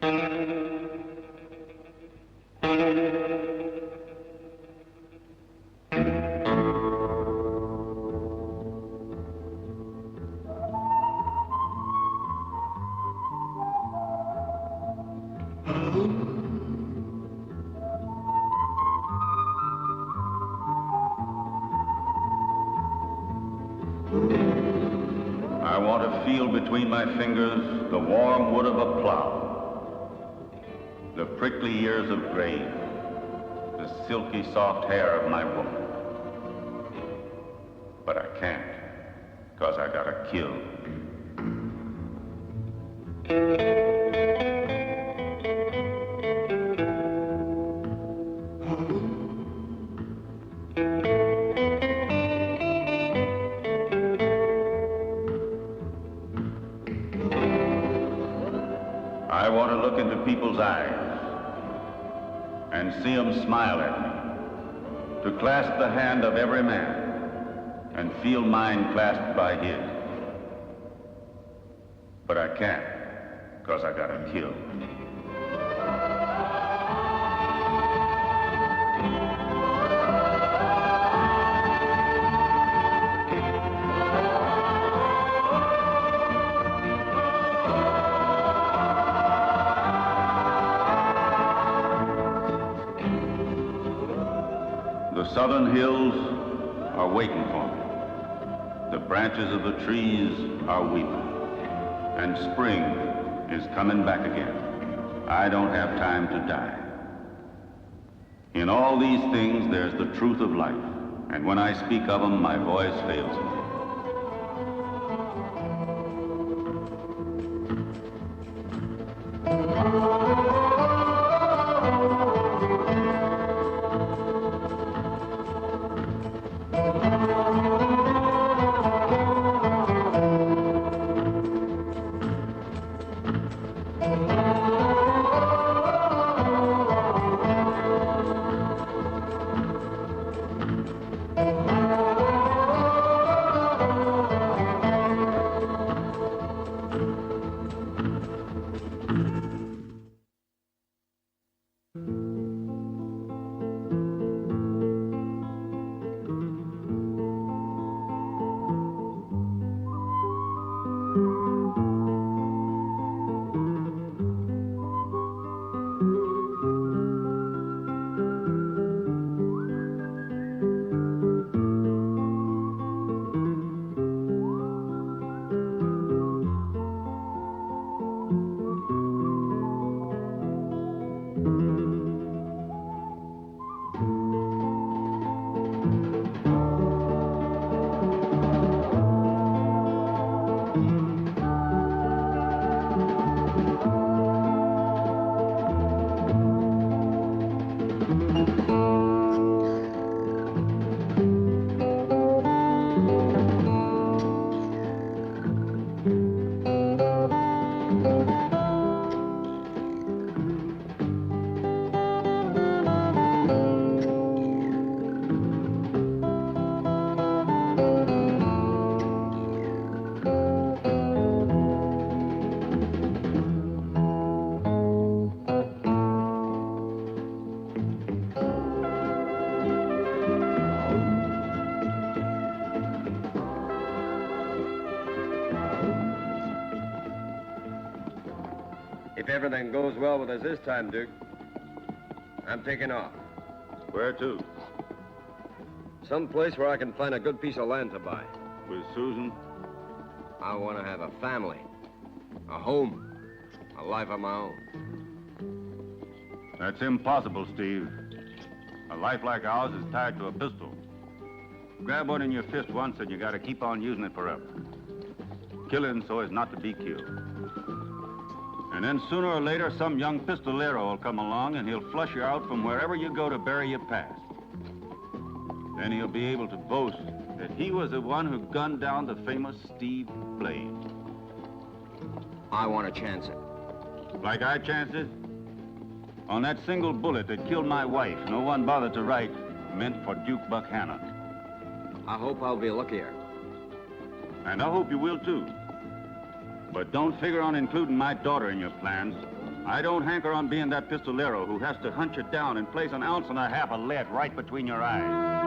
I want to feel between my fingers the warm wood of a plow, the prickly ears of grain, the silky soft hair of my woman. But I can't, 'cause I gotta kill. I want to look into people's eyes and see them smile at me, to clasp the hand of every man and feel mine clasped by his. But I can't, 'cause I gotta kill. The southern hills are waiting for me. The branches of the trees are weeping. And spring is coming back again. I don't have time to die. In all these things, there's the truth of life. And when I speak of them, my voice fails me. If everything goes well with us this time, Duke, I'm taking off. Where to? Some place where I can find a good piece of land to buy. With Susan? I want to have a family, a home, a life of my own. That's impossible, Steve. A life like ours is tied to a pistol. Grab one in your fist once and you gotta keep on using it forever. Killing so as not to be killed. And then sooner or later, some young pistolero will come along and he'll flush you out from wherever you go to bury your past. Then he'll be able to boast that he was the one who gunned down the famous Steve Blade. I want to chance it. Like I chanced it? On that single bullet that killed my wife, no one bothered to write, meant for Duke Buchanan. I hope I'll be luckier. And I hope you will, too. But don't figure on including my daughter in your plans. I don't hanker on being that pistolero who has to hunt you down and place an ounce and a half of lead right between your eyes.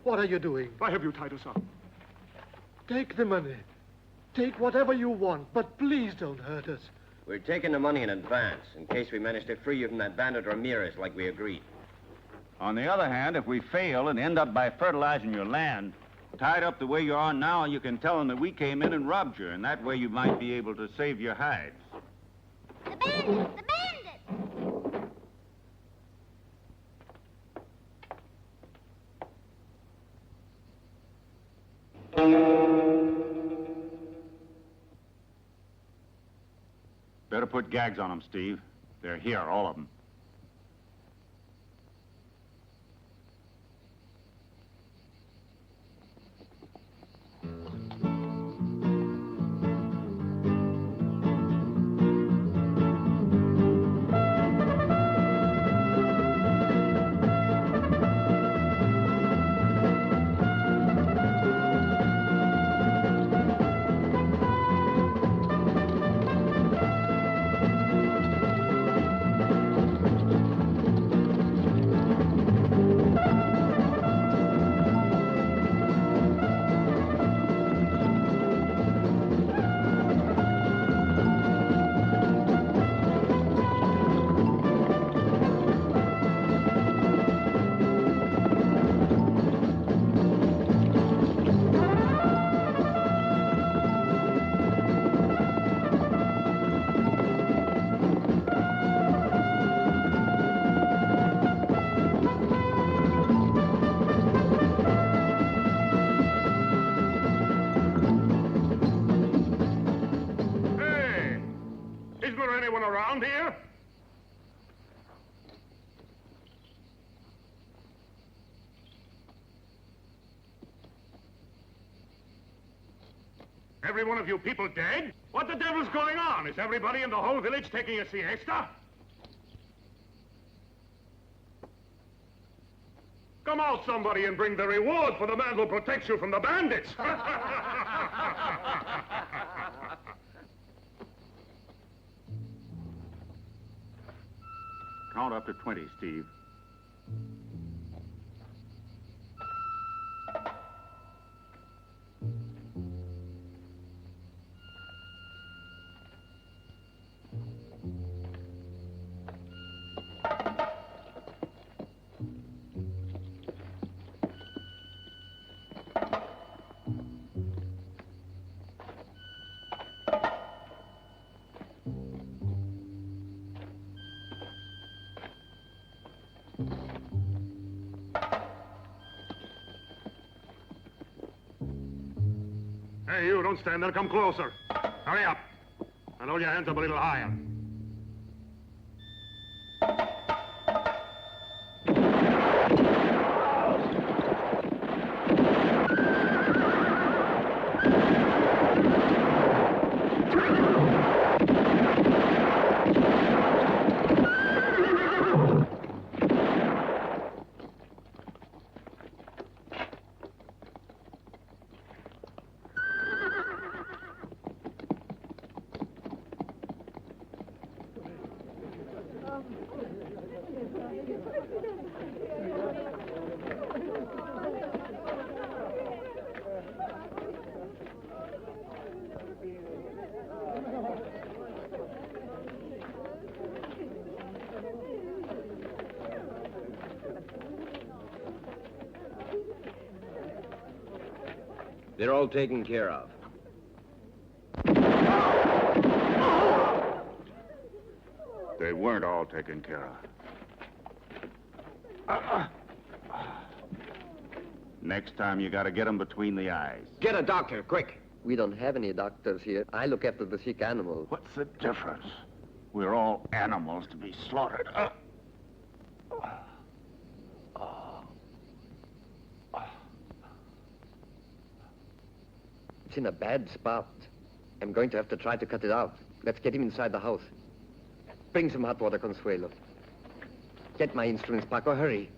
What are you doing? Why have you tied us up? Take the money. Take whatever you want, but please don't hurt us. We're taking the money in advance, in case we manage to free you from that bandit Ramirez like we agreed. On the other hand, if we fail and end up by fertilizing your land, tied up the way you are now, you can tell them that we came in and robbed you, and that way you might be able to save your hides. The bandit! The bandit! Better put gags on them, Steve. They're here, all of them. Around here? Every one of you people dead? What the devil's going on? Is everybody in the whole village taking a siesta? Come out, somebody, and bring the reward for the man who protects you from the bandits. Count up to 20, Steve. Hey, you, don't stand there. Come closer. Hurry up. And hold your hands up a little higher. They're all taken care of. They weren't all taken care of. Next time, you gotta get them between the eyes. Get a doctor, quick. We don't have any doctors here. I look after the sick animals. What's the difference? We're all animals to be slaughtered. It's in a bad spot. I'm going to have to try to cut it out. Let's get him inside the house. Bring some hot water, Consuelo. Get my instruments, Paco. Hurry.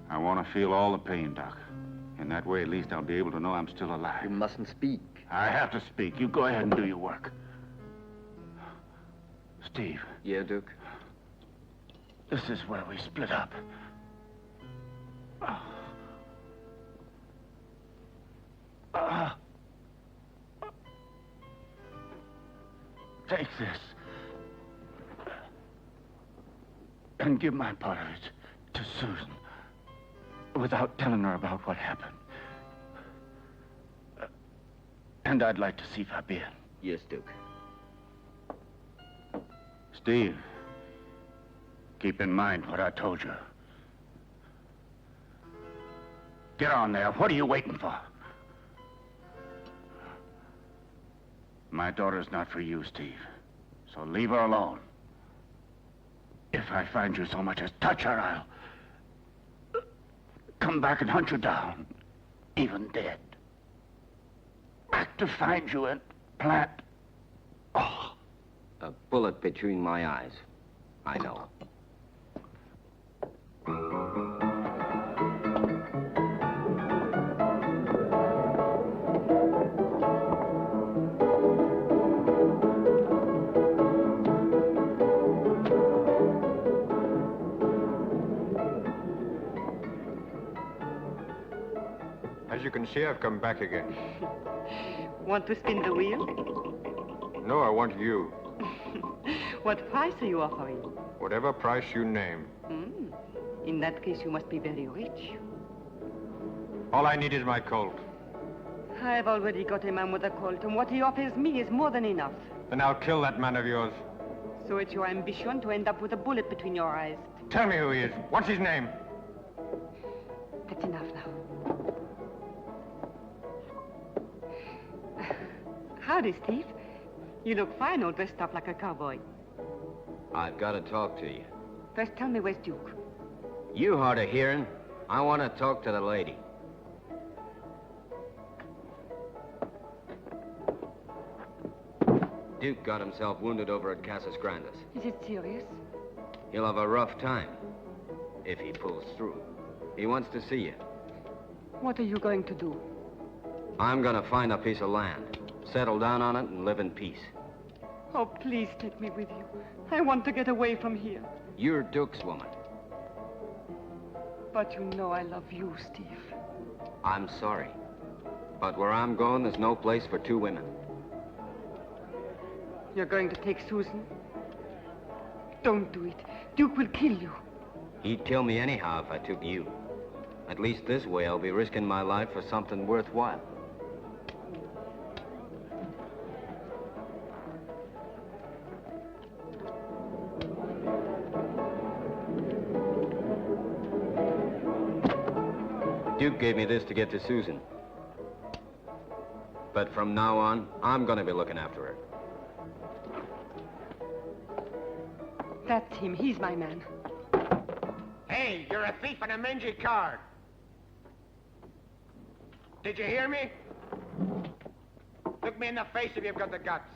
I want to feel all the pain, Doc. In that way, at least I'll be able to know I'm still alive. You mustn't speak. I have to speak. You go ahead and do your work. Steve. Yeah, Duke? This is where we split up. Take this. And give my part of it to Susan. Without telling her about what happened. And I'd like to see Fabian. Yes, Duke. Steve, keep in mind what I told you. Get on there. What are you waiting for? My daughter's not for you, Steve. So leave her alone. If I find you so much as touch her, I'll come back and hunt you down, even dead. Back to find you and plant. Oh. A bullet between my eyes. I know. As you can see, I've come back again. Want to spin the wheel? No, I want you. What price are you offering? Whatever price you name. In that case, you must be very rich. All I need is my Colt. I've already got a man with a Colt, and what he offers me is more than enough. Then I'll kill that man of yours. So it's your ambition to end up with a bullet between your eyes. Tell me who he is. What's his name? That's enough now. Howdy, Steve. You look fine all dressed up like a cowboy. I've got to talk to you. First, tell me where's Duke. You hard of hearing. I want to talk to the lady. Duke got himself wounded over at Casas Grandes. Is it serious? He'll have a rough time if he pulls through. He wants to see you. What are you going to do? I'm going to find a piece of land, settle down on it, and live in peace. Oh, please take me with you. I want to get away from here. You're Duke's woman. But you know I love you, Steve. I'm sorry. But where I'm going, there's no place for two women. You're going to take Susan? Don't do it. Duke will kill you. He'd kill me anyhow if I took you. At least this way I'll be risking my life for something worthwhile. Duke gave me this to get to Susan. But from now on, I'm going to be looking after her. That's him. He's my man. Hey, you're a thief and a mangy card. Did you hear me? Look me in the face if you've got the guts.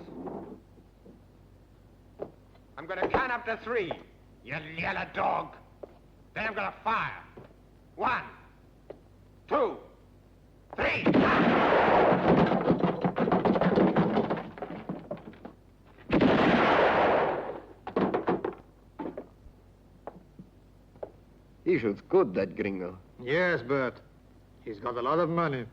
I'm going to count up to 3. You yellow dog. Then I'm gonna fire. 1, 2, 3. He shoots good, that gringo. Yes, but he's got a lot of money.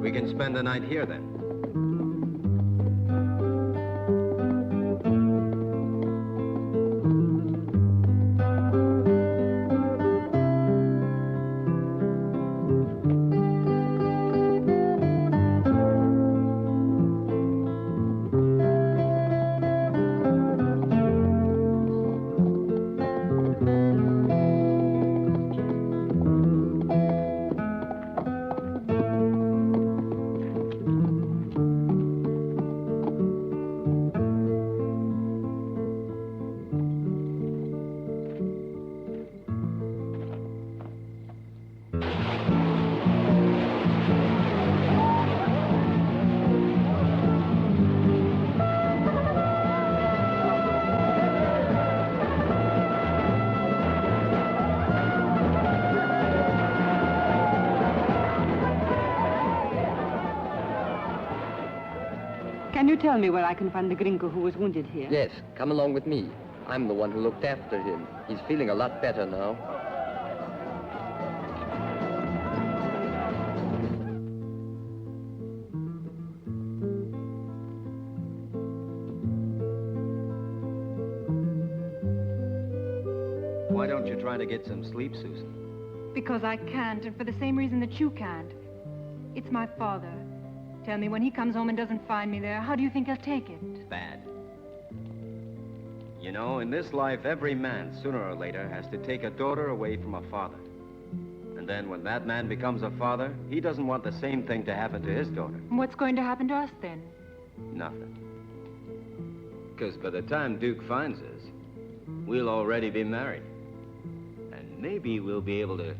We can spend the night here, then. Can you tell me where I can find the gringo who was wounded here? Yes, come along with me. I'm the one who looked after him. He's feeling a lot better now. Why don't you try to get some sleep, Susan? Because I can't, and for the same reason that you can't. It's my father. Tell me, when he comes home and doesn't find me there, how do you think he'll take it? Bad. You know, in this life, every man, sooner or later, has to take a daughter away from a father. And then when that man becomes a father, he doesn't want the same thing to happen to his daughter. What's going to happen to us, then? Nothing. Because by the time Duke finds us, we'll already be married. And maybe we'll be able to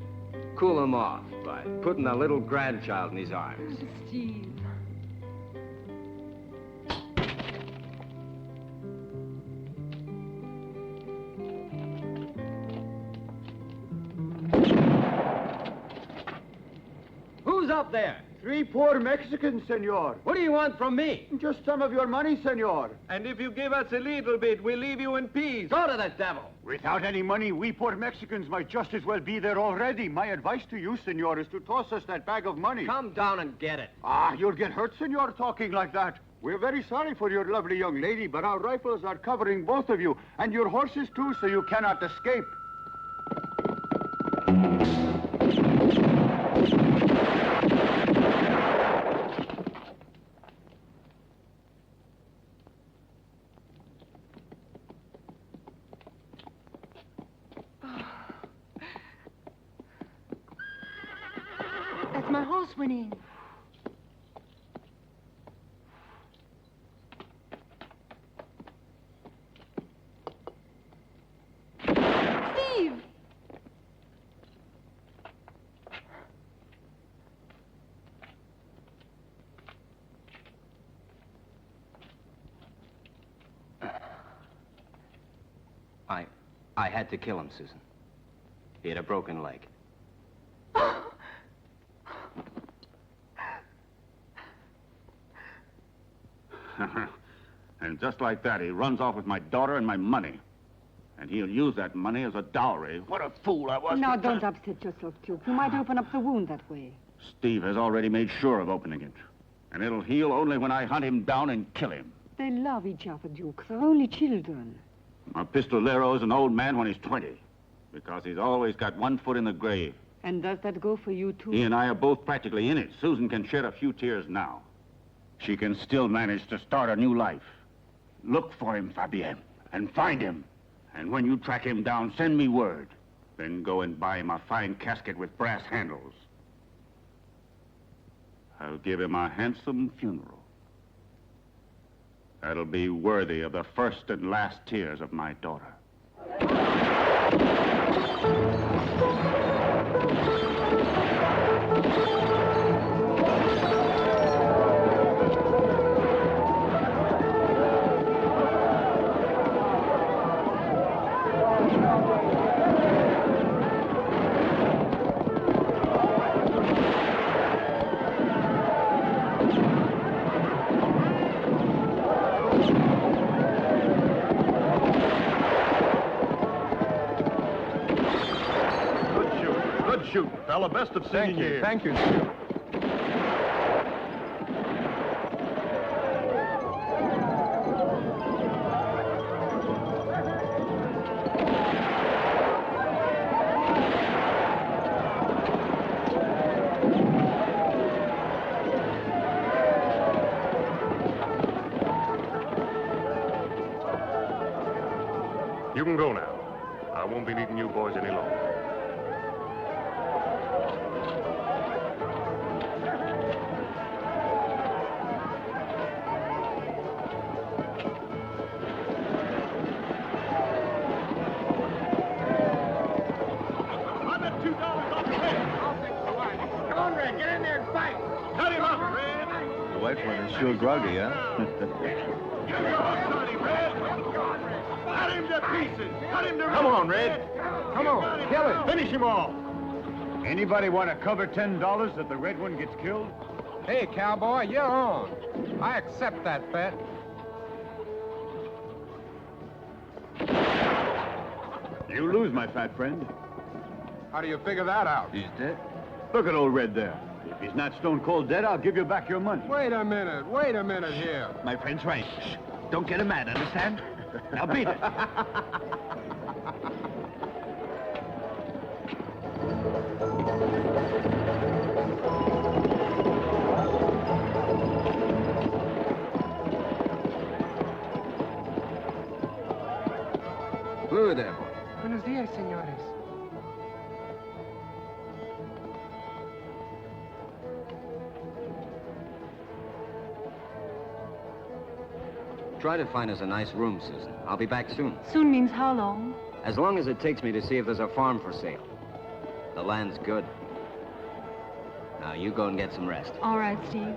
cool him off by putting a little grandchild in his arms. Steve. Who's up there? 3 poor Mexicans, senor. What do you want from me? Just some of your money, senor. And if you give us a little bit, we'll leave you in peace. Go to the devil. Without any money, we poor Mexicans might just as well be there already. My advice to you, senor, is to toss us that bag of money. Come down and get it. Ah, you'll get hurt, senor, talking like that. We're very sorry for your lovely young lady, but our rifles are covering both of you, and your horses too, so you cannot escape. That's my horse went in. Steve! I had to kill him, Susan. He had a broken leg. And just like that, he runs off with my daughter and my money. And he'll use that money as a dowry. What a fool I was. Now, don't upset yourself, Duke. You might open up the wound that way. Steve has already made sure of opening it. And it'll heal only when I hunt him down and kill him. They love each other, Duke. They're only children. A pistolero is an old man when he's 20. Because he's always got one foot in the grave. And does that go for you, too? He and I are both practically in it. Susan can shed a few tears now. She can still manage to start a new life. Look for him, Fabienne, and find him. And when you track him down, send me word. Then go and buy him a fine casket with brass handles. I'll give him a handsome funeral. That'll be worthy of the first and last tears of my daughter. Shoot, fella. Best of seeing you. Thank you. You can go now. I won't be needing you boys any longer. Sure groggy, huh? Cut him to pieces! Cut him to... Come on, Red. Come on, kill him. Finish him off. Anybody want to cover $10 that the red one gets killed? Hey, cowboy, you're on. I accept that bet. You lose, my fat friend. How do you figure that out? He's dead. Look at old Red there. If he's not stone cold dead, I'll give you back your money. Wait a minute here. My friend's right. Shh. Don't get him mad, understand? Now beat it. Who there, boy? Buenos dias, señores. Try to find us a nice room, Susan. I'll be back soon. Soon means how long? As long as it takes me to see if there's a farm for sale. The land's good. Now, you go and get some rest. All right, Steve.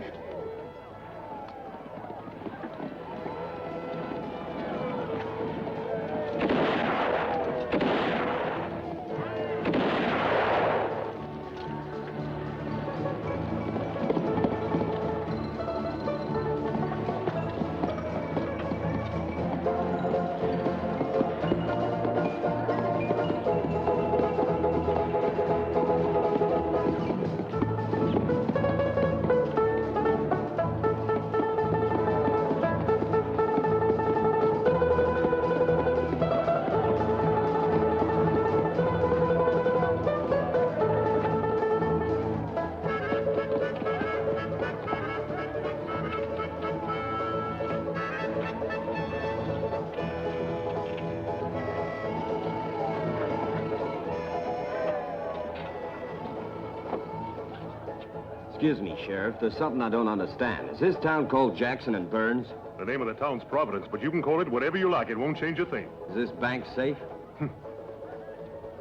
Excuse me, Sheriff. There's something I don't understand. Is this town called Jackson and Burns? The name of the town's Providence, but you can call it whatever you like. It won't change a thing. Is this bank safe?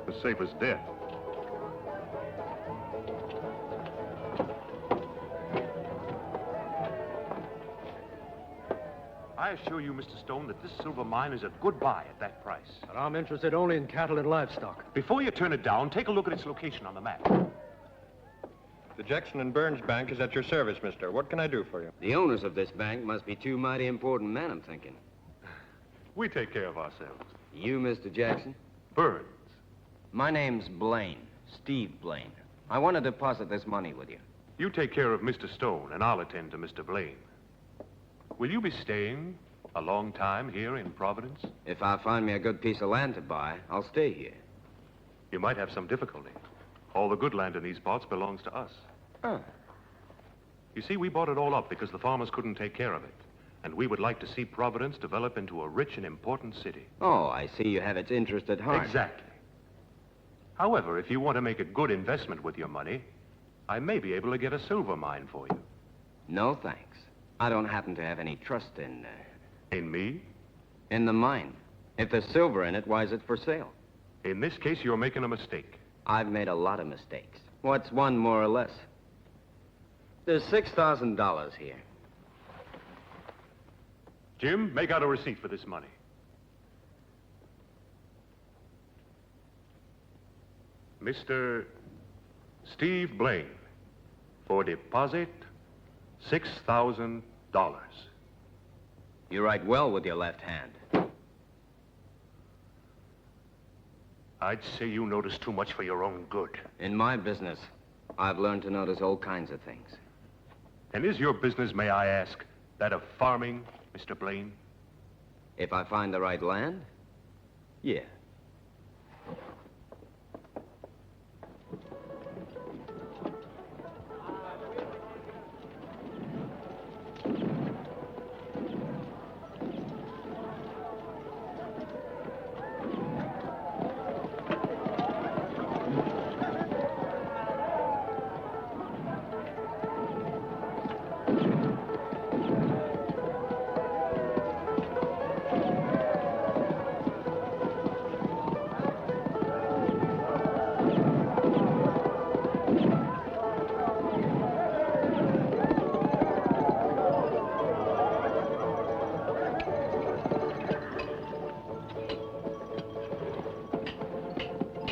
As safe as death. I assure you, Mr. Stone, that this silver mine is a good buy at that price. But I'm interested only in cattle and livestock. Before you turn it down, take a look at its location on the map. The Jackson and Burns Bank is at your service, mister. What can I do for you? The owners of this bank must be two mighty important men, I'm thinking. We take care of ourselves. You, Mr. Jackson? Burns. My name's Blaine, Steve Blaine. I want to deposit this money with you. You take care of Mr. Stone, and I'll attend to Mr. Blaine. Will you be staying a long time here in Providence? If I find me a good piece of land to buy, I'll stay here. You might have some difficulty. All the good land in these parts belongs to us. Oh. You see, we bought it all up because the farmers couldn't take care of it. And we would like to see Providence develop into a rich and important city. Oh, I see you have its interest at heart. Exactly. However, if you want to make a good investment with your money, I may be able to get a silver mine for you. No, thanks. I don't happen to have any trust in... In me? In the mine. If there's silver in it, why is it for sale? In this case, you're making a mistake. I've made a lot of mistakes. What's one more or less? There's $6,000 here. Jim, make out a receipt for this money. Mr. Steve Blaine, for deposit, $6,000. You write well with your left hand. I'd say you notice too much for your own good. In my business, I've learned to notice all kinds of things. And is your business, may I ask, that of farming, Mr. Blaine? If I find the right land, yeah.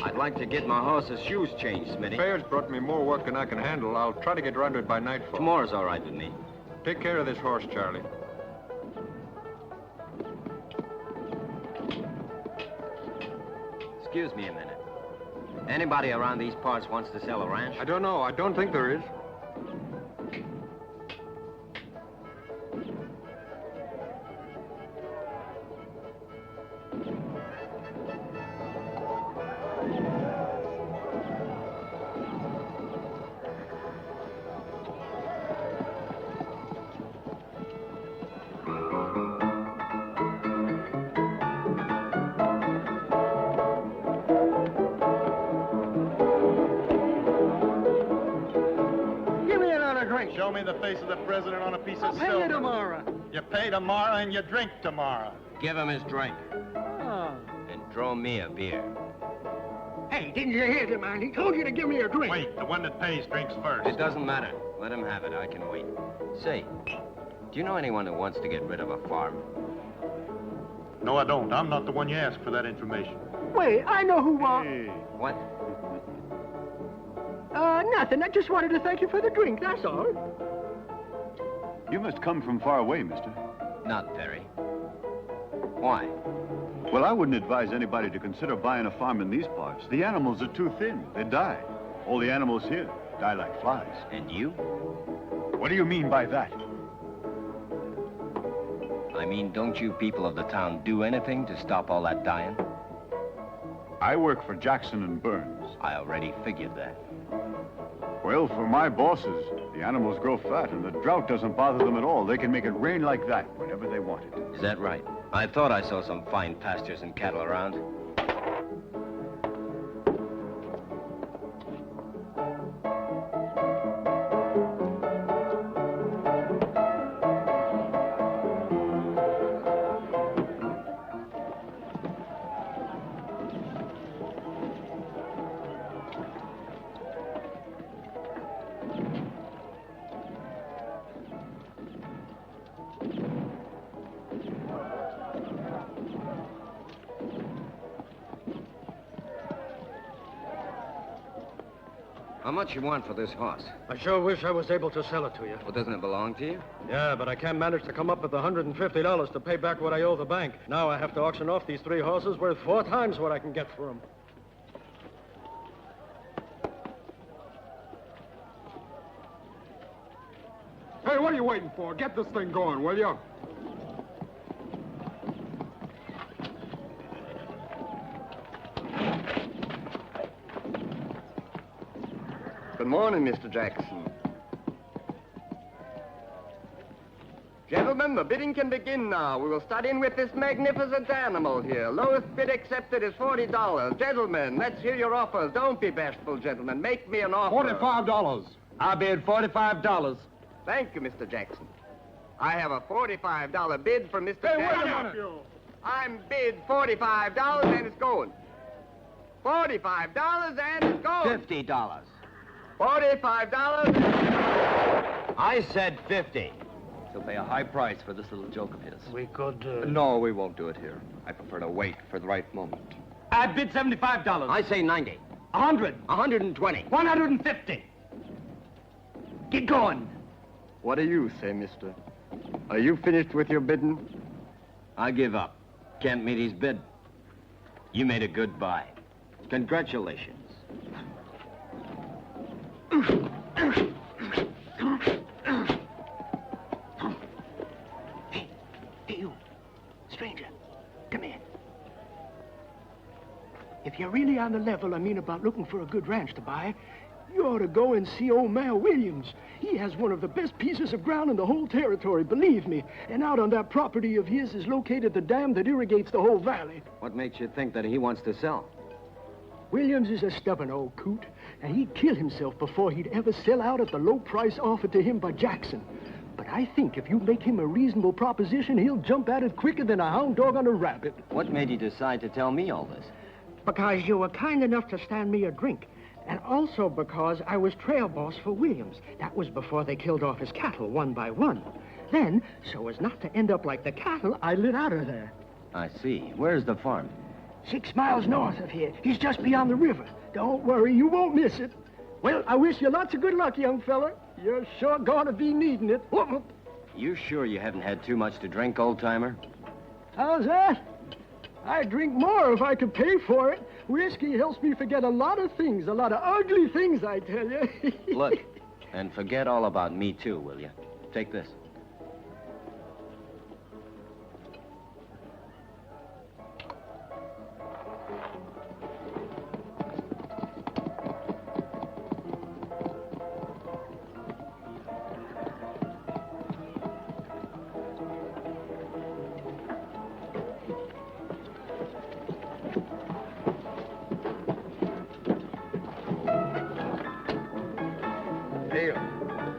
I'd like to get my horse's shoes changed, Smitty. Fair's brought me more work than I can handle. I'll try to get round to it by nightfall. Tomorrow's all right with me. Take care of this horse, Charlie. Excuse me a minute. Anybody around these parts wants to sell a ranch? I don't know. I don't think there is. Show me the face of the president on a piece of silver. I'll pay you tomorrow. You pay tomorrow and you drink tomorrow. Give him his drink. Oh. And draw me a beer. Hey, didn't you hear the man? He told you to give me a drink. Wait, the one that pays drinks first. It doesn't matter. Let him have it. I can wait. Say, do you know anyone who wants to get rid of a farm? No, I don't. I'm not the one you asked for that information. Wait, I know who Hey. What? Nothing. I just wanted to thank you for the drink, that's all. You must come from far away, mister. Not very. Why? Well, I wouldn't advise anybody to consider buying a farm in these parts. The animals are too thin. They die. All the animals here die like flies. And you? What do you mean by that? I mean, don't you people of the town do anything to stop all that dying? I work for Jackson and Burns. I already figured that. Well, for my bosses, the animals grow fat and the drought doesn't bother them at all. They can make it rain like that whenever they want it. Is that right? I thought I saw some fine pastures and cattle around. How much you want for this horse? I sure wish I was able to sell it to you. Well, doesn't it belong to you? Yeah, but I can't manage to come up with the $150 to pay back what I owe the bank. Now I have to auction off these 3 horses worth 4 times what I can get for them. Hey, what are you waiting for? Get this thing going, will you? Good morning, Mr. Jackson. Gentlemen, the bidding can begin now. We will start in with this magnificent animal here. Lowest bid accepted is $40. Gentlemen, let's hear your offers. Don't be bashful, gentlemen. Make me an offer. $45. I bid $45. Thank you, Mr. Jackson. I have a $45 bid from Mr. Hey, Jackson. wait a minute. I'm bid $45 and it's going. $45 and it's going. $50. $45. I said 50. He'll pay a high price for this little joke of his. We could, No, we won't do it here. I prefer to wait for the right moment. I bid $75. I say 90. 100. 120. 150. Get going. What do you say, mister? Are you finished with your bidding? I give up. Can't meet his bid. You made a good buy. Congratulations. Hey, you. Stranger, come here. If you're really on the level, about looking for a good ranch to buy, you ought to go and see old Mayor Williams. He has one of the best pieces of ground in the whole territory, believe me. And out on that property of his is located the dam that irrigates the whole valley. What makes you think that he wants to sell? Williams is a stubborn old coot, and he'd kill himself before he'd ever sell out at the low price offered to him by Jackson. But I think if you make him a reasonable proposition, he'll jump at it quicker than a hound dog on a rabbit. What made you decide to tell me all this? Because you were kind enough to stand me a drink. And also because I was trail boss for Williams. That was before they killed off his cattle one by one. Then, so as not to end up like the cattle, I lit out of there. I see. Where's the farm? 6 miles north of here. He's just beyond the river. Don't worry, you won't miss it. Well, I wish you lots of good luck, young fella. You're sure gonna be needing it. Whoop. You sure you haven't had too much to drink, old-timer? How's that? I'd drink more if I could pay for it. Whiskey helps me forget a lot of things, a lot of ugly things, I tell you. Look, and forget all about me, too, will you? Take this.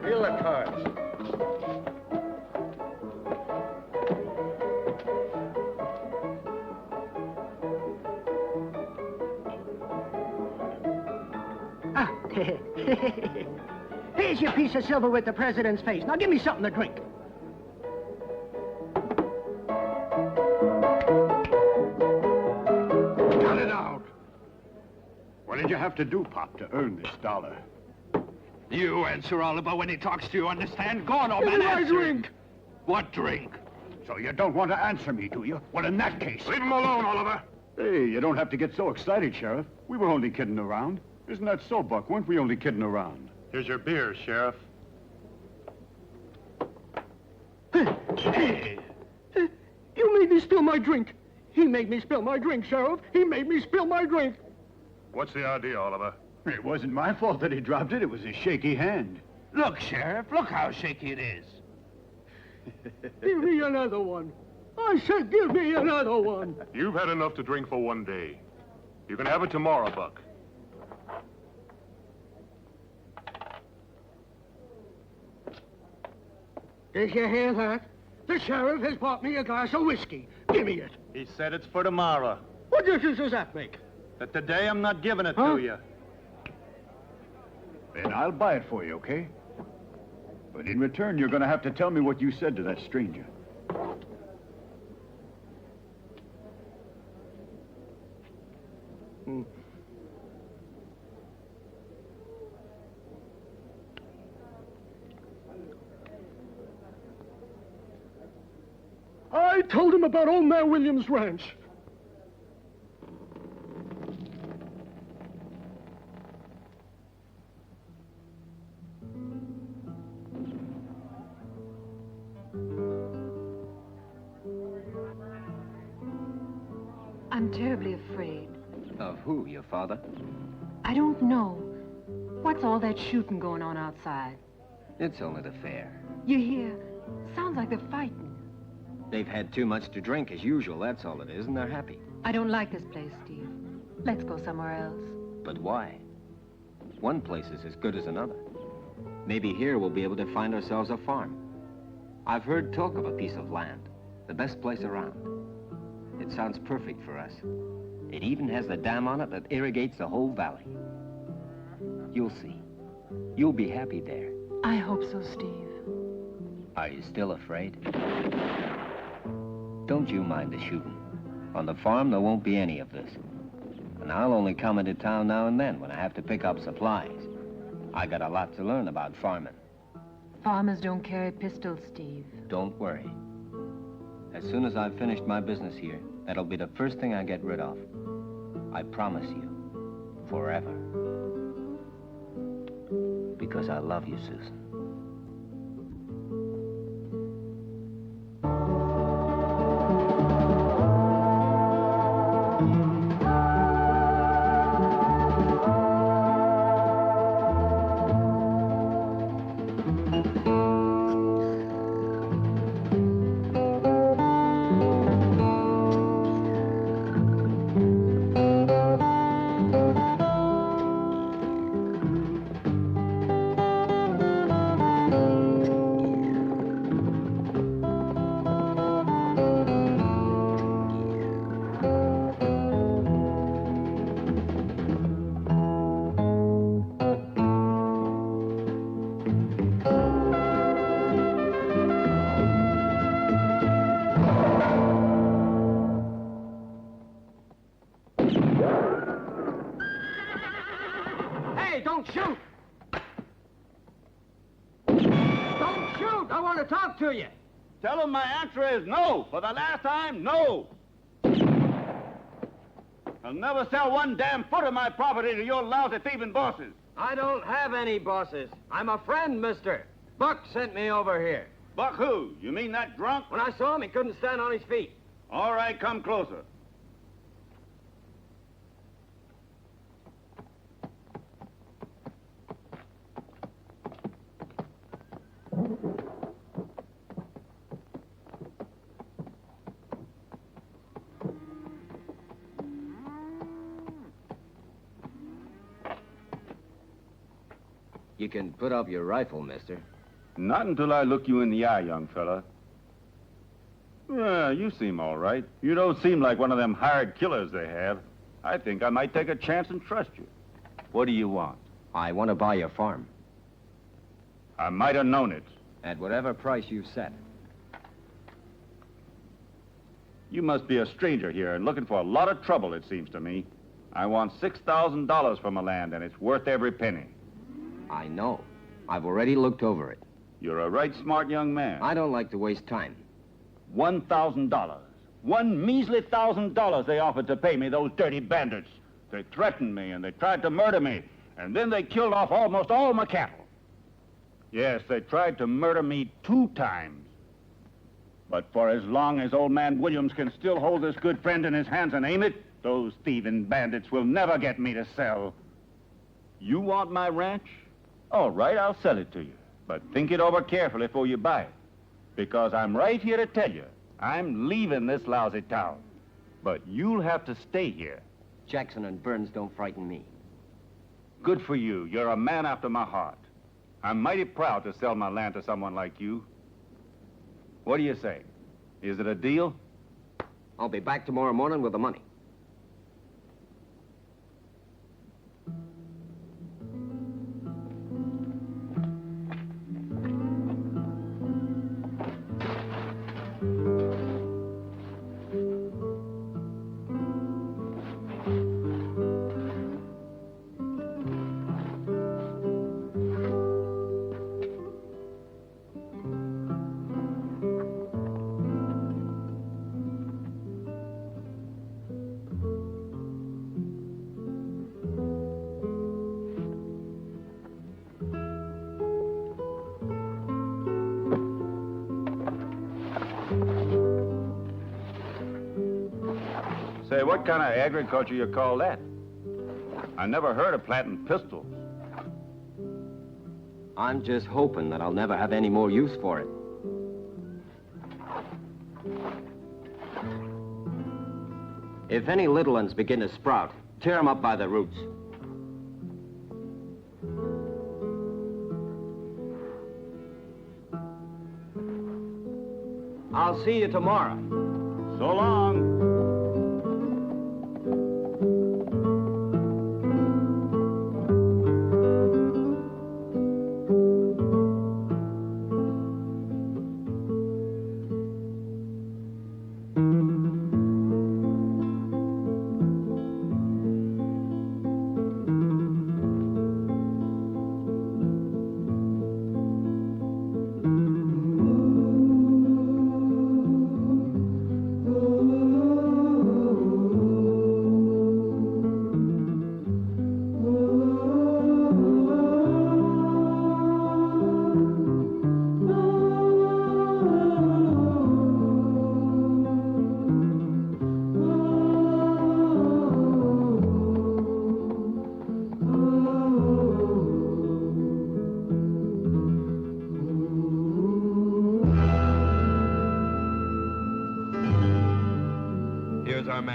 Feel the cards. Here's your piece of silver with the president's face. Now give me something to drink. Cut it out. What did you have to do, Pop, to earn this dollar? You answer Oliver when he talks to you, understand? Go on, old man, Give me my answer. drink. What drink? So you don't want to answer me, do you? Well, in that case... Leave him alone, Oliver. Hey, you don't have to get so excited, Sheriff. We were only kidding around. Isn't that so, Buck? Weren't we only kidding around? Here's your beer, Sheriff. You made me spill my drink. He made me spill my drink, Sheriff. He made me spill my drink. What's the idea, Oliver? It wasn't my fault that he dropped it. It was his shaky hand. Look, Sheriff, look how shaky it is. Give me another one. I said give me another one. You've had enough to drink for one day. You can have it tomorrow, Buck. Did you hear that? The sheriff has bought me a glass of whiskey. Give me it. He said it's for tomorrow. What difference does that make? That today I'm not giving it to you. Then I'll buy it for you, okay? But in return, you're going to have to tell me what you said to that stranger. I told him about old Mayor Williams' ranch. I'm terribly afraid. Of who, your father? I don't know. What's all that shooting going on outside? It's only the fair. You hear? Sounds like they're fighting. They've had too much to drink as usual, that's all it is, and they're happy. I don't like this place, Steve. Let's go somewhere else. But why? One place is as good as another. Maybe here we'll be able to find ourselves a farm. I've heard talk of a piece of land, the best place around. It sounds perfect for us. It even has the dam on it that irrigates the whole valley. You'll see. You'll be happy there. I hope so, Steve. Are you still afraid? Don't you mind the shooting. On the farm, there won't be any of this. And I'll only come into town now and then when I have to pick up supplies. I got a lot to learn about farming. Farmers don't carry pistols, Steve. Don't worry. As soon as I've finished my business here, that'll be the first thing I get rid of. I promise you. Forever. Because I love you, Susan. Don't shoot! Don't shoot! I want to talk to you. Tell him my answer is no. For the last time, no. I'll never sell one damn foot of my property to your lousy thieving bosses. I don't have any bosses. I'm a friend, mister. Buck sent me over here. Buck who? You mean that drunk? When I saw him, he couldn't stand on his feet. All right, come closer. You can put up your rifle, mister. Not until I look you in the eye, young fella. Yeah, you seem all right. You don't seem like one of them hired killers they have. I think I might take a chance and trust you. What do you want? I want to buy your farm. I might have known it. At whatever price you've set. You must be a stranger here and looking for a lot of trouble, it seems to me. I want $6,000 for my land, and it's worth every penny. I know. I've already looked over it. You're a right smart young man. I don't like to waste time. $1,000. One measly $1,000 they offered to pay me, those dirty bandits. They threatened me, and they tried to murder me, and then they killed off almost all my cattle. Yes, they tried to murder me 2 times. But for as long as old man Williams can still hold this good friend in his hands and aim it, those thieving bandits will never get me to sell. You want my ranch? All right, I'll sell it to you. But think it over carefully before you buy it. Because I'm right here to tell you, I'm leaving this lousy town. But you'll have to stay here. Jackson and Burns don't frighten me. Good for you. You're a man after my heart. I'm mighty proud to sell my land to someone like you. What do you say? Is it a deal? I'll be back tomorrow morning with the money. what kind of agriculture you call that? I never heard of planting pistol. I'm just hoping that I'll never have any more use for it. If any little ones begin to sprout, tear them up by the roots. I'll see you tomorrow. So long.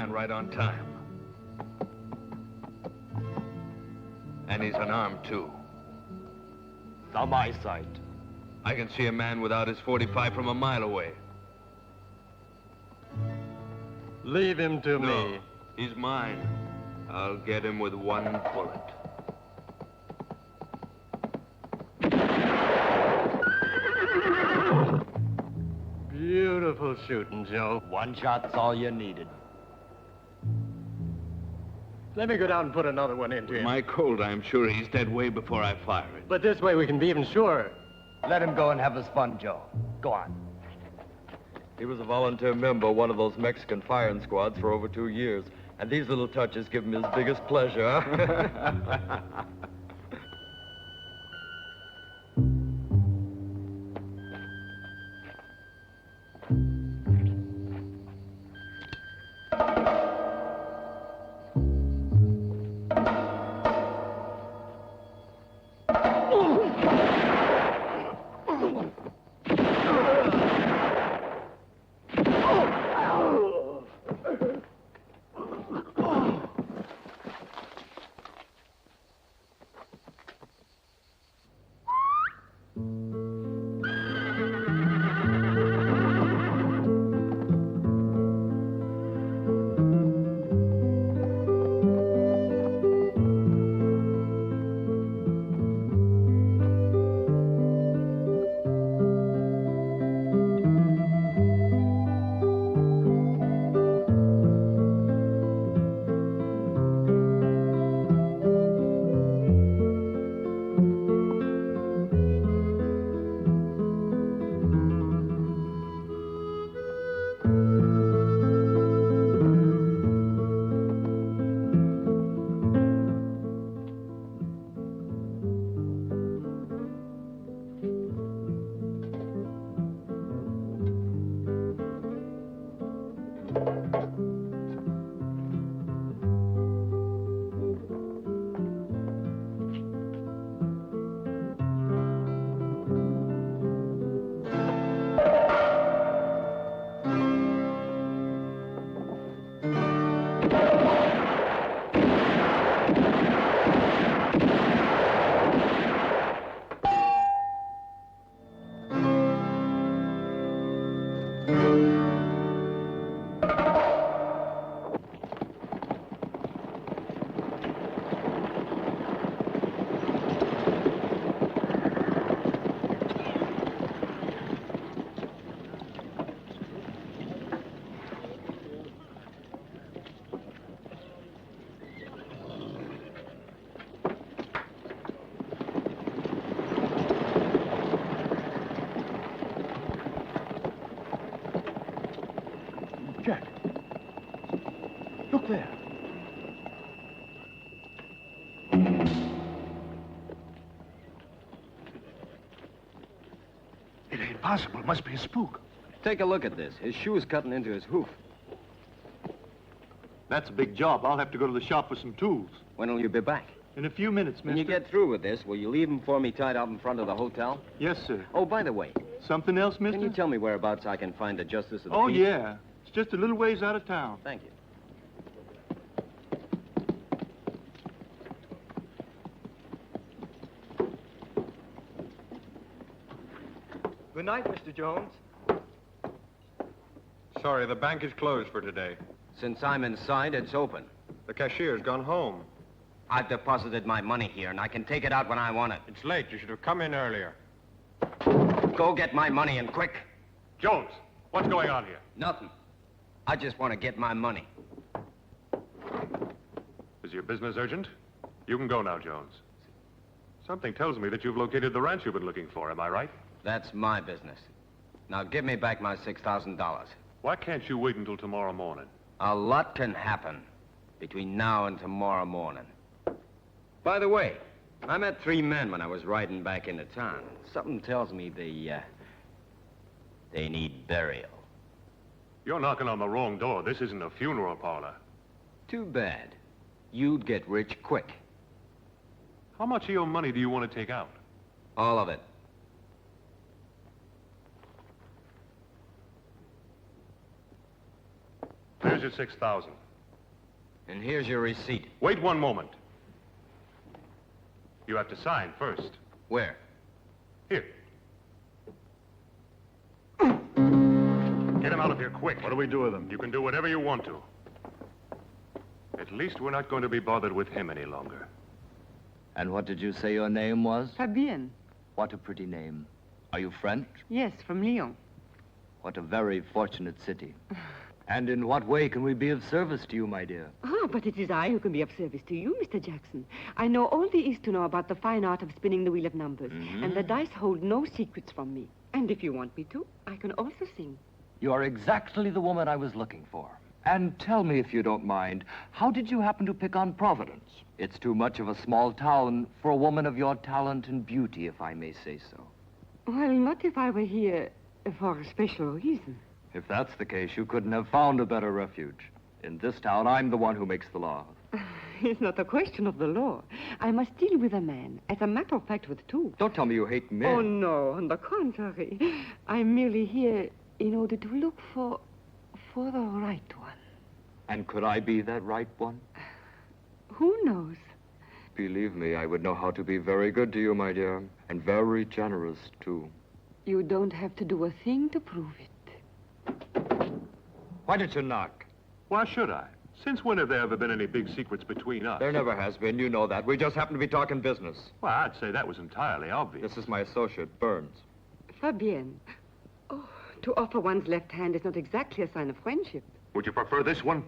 Right on time. And he's unarmed, too. On my side. I can see a man without his .45 from a mile away. Leave him to me. He's mine. I'll get him with one bullet. Beautiful shooting, Joe. One shot's all you needed. Let me go down and put another one into him. My Colt, I'm sure he's dead way before I fire it. But this way we can be even sure. Let him go and have his fun, Joe. Go on. He was a volunteer member of one of those Mexican firing squads for over 2 years. And these little touches give him his biggest pleasure, huh? Jack, look there. It ain't possible. It must be a spook. Take a look at this. His shoe's cutting into his hoof. That's a big job. I'll have to go to the shop for some tools. When will you be back? In a few minutes, mister. When you get through with this, will you leave them for me tied up in front of the hotel? Yes, sir. Oh, by the way. Something else, mister? Can you tell me whereabouts I can find a justice of the Oh, peace? yeah. It's just a little ways out of town. Thank you. Good night, Mr. Jones. Sorry, the bank is closed for today. Since I'm inside, it's open. The cashier's gone home. I've deposited my money here, and I can take it out when I want it. It's late. You should have come in earlier. Go get my money, and quick. Jones, what's going on here? Nothing. I just want to get my money. Is your business urgent? You can go now, Jones. Something tells me that you've located the ranch you've been looking for, am I right? That's my business. Now give me back my $6,000. Why can't you wait until tomorrow morning? A lot can happen between now and tomorrow morning. By the way, I met 3 men when I was riding back into town. Something tells me they need burial. You're knocking on the wrong door. This isn't a funeral parlor. Too bad. You'd get rich quick. How much of your money do you want to take out? All of it. There's your $6,000. And here's your receipt. Wait one moment. You have to sign first. Where? Here. Get him out of here quick. What do we do with him? You can do whatever you want to. At least we're not going to be bothered with him any longer. And what did you say your name was? Fabienne. What a pretty name. Are you French? Yes, from Lyon. What a very fortunate city. And in what way can we be of service to you, my dear? Ah, but it is I who can be of service to you, Mr. Jackson. I know all there is to know about the fine art of spinning the wheel of numbers. And the dice hold no secrets from me. And if you want me to, I can also sing. You are exactly the woman I was looking for. And tell me, if you don't mind, how did you happen to pick on Providence? It's too much of a small town for a woman of your talent and beauty, if I may say so. Well, not if I were here for a special reason. If that's the case, you couldn't have found a better refuge. In this town, I'm the one who makes the law. It's not a question of the law. I must deal with a man. As a matter of fact, with 2. Don't tell me you hate men. Oh, no, on the contrary. I'm merely here in order to look for the right one. And could I be that right one? Who knows? Believe me, I would know how to be very good to you, my dear. And very generous, too. You don't have to do a thing to prove it. Why did you knock? Why should I? Since when have there ever been any big secrets between us? There never has been. You know that. We just happen to be talking business. Well, I'd say that was entirely obvious. This is my associate, Burns. Fabienne. Oh, to offer one's left hand is not exactly a sign of friendship. Would you prefer this one?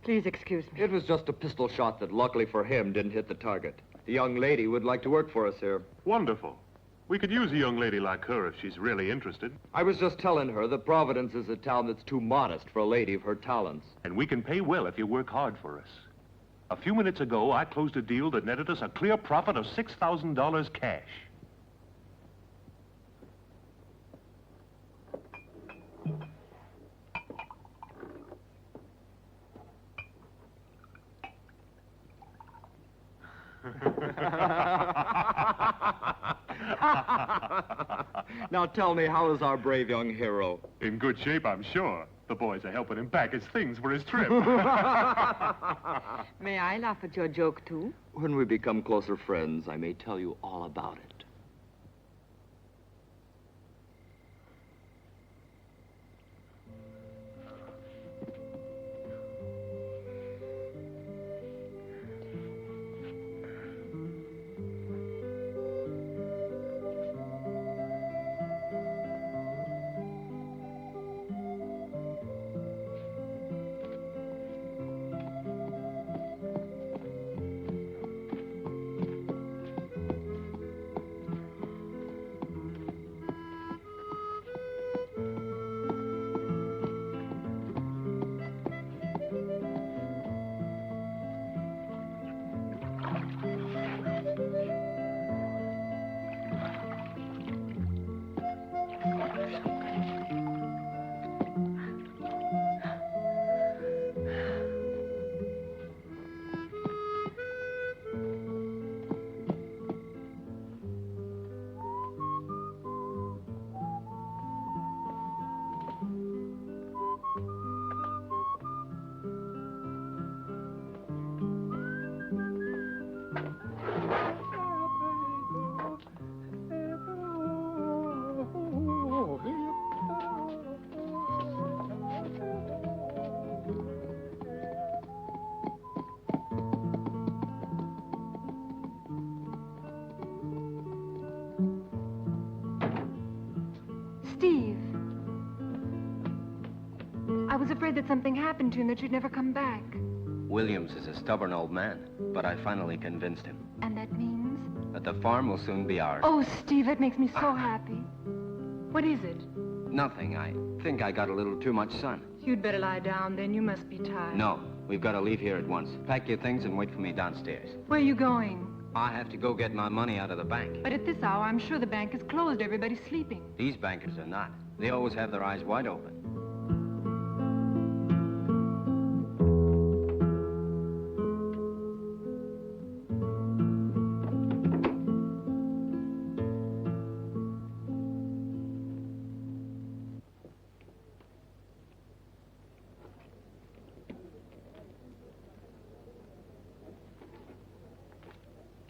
Please excuse me. It was just a pistol shot that, luckily for him, didn't hit the target. The young lady would like to work for us here. Wonderful. We could use a young lady like her if she's really interested. I was just telling her that Providence is a town that's too modest for a lady of her talents. And we can pay well if you work hard for us. A few minutes ago, I closed a deal that netted us a clear profit of $6,000 cash. Now tell me, how is our brave young hero? In good shape, I'm sure. The boys are helping him pack his things for his trip. May I laugh at your joke, too? When we become closer friends, I may tell you all about it. Steve. I was afraid that something happened to him, that you'd never come back. Williams is a stubborn old man, but I finally convinced him. And that means? That the farm will soon be ours. Oh, Steve, that makes me so happy. What is it? Nothing. I think I got a little too much sun. You'd better lie down then. You must be tired. No, we've got to leave here at once. Pack your things and wait for me downstairs. Where are you going? I have to go get my money out of the bank. But at this hour, I'm sure the bank is closed. Everybody's sleeping. These bankers are not. They always have their eyes wide open.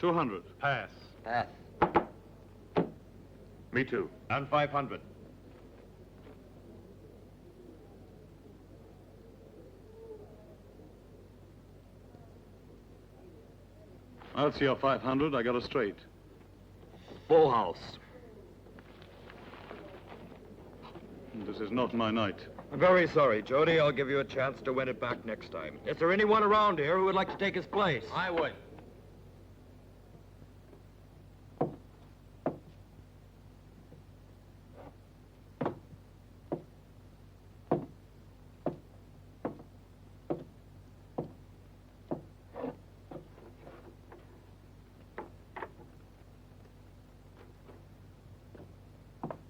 $200. Pass. Pass. Me too. And 500. That's your 500. I got it straight. Full house. This is not my night. I'm very sorry, Jody. I'll give you a chance to win it back next time. Is there anyone around here who would like to take his place? I would.